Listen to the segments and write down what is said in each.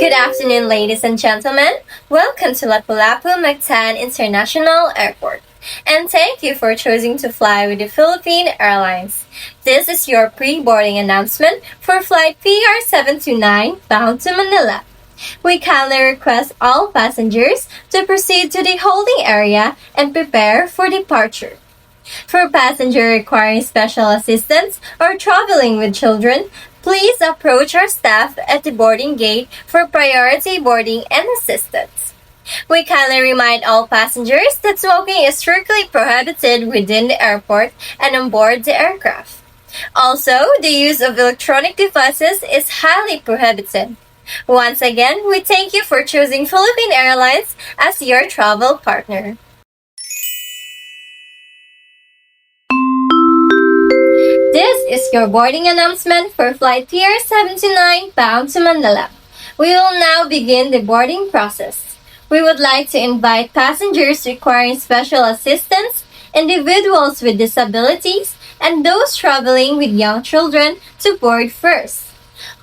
Good afternoon, ladies and gentlemen. Welcome to Lapu-Lapu Mactan International Airport. And thank you for choosing to fly with the Philippine Airlines. This is your pre-boarding announcement for flight PR729 bound to Manila. We kindly request all passengers to proceed to the holding area and prepare for departure. For passengers requiring special assistance or traveling with children, please approach our staff at the boarding gate for priority boarding and assistance. We kindly remind all passengers that smoking is strictly prohibited within the airport and on board the aircraft. Also, the use of electronic devices is highly prohibited. Once again, we thank you for choosing Philippine Airlines as your travel partner. This is your boarding announcement for flight PR729 bound to Manila. We will now begin the boarding process. We would like to invite passengers requiring special assistance, individuals with disabilities, and those traveling with young children to board first.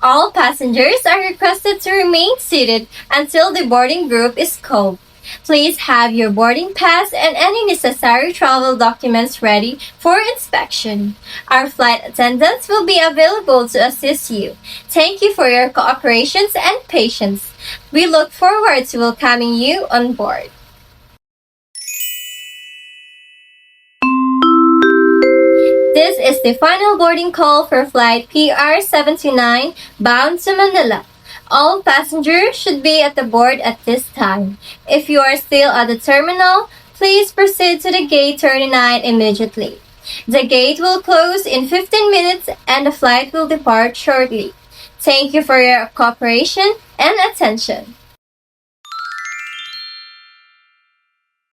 All passengers are requested to remain seated until the boarding group is called. Please have your boarding pass and any necessary travel documents ready for inspection. Our flight attendants will be available to assist you. Thank you for your cooperation and patience. We look forward to welcoming you on board. This is the final boarding call for flight PR729 bound to Manila. All passengers should be at the board at this time. If you are still at the terminal, please proceed to the gate 39 immediately. The gate will close in 15 minutes and the flight will depart shortly. Thank you for your cooperation and attention.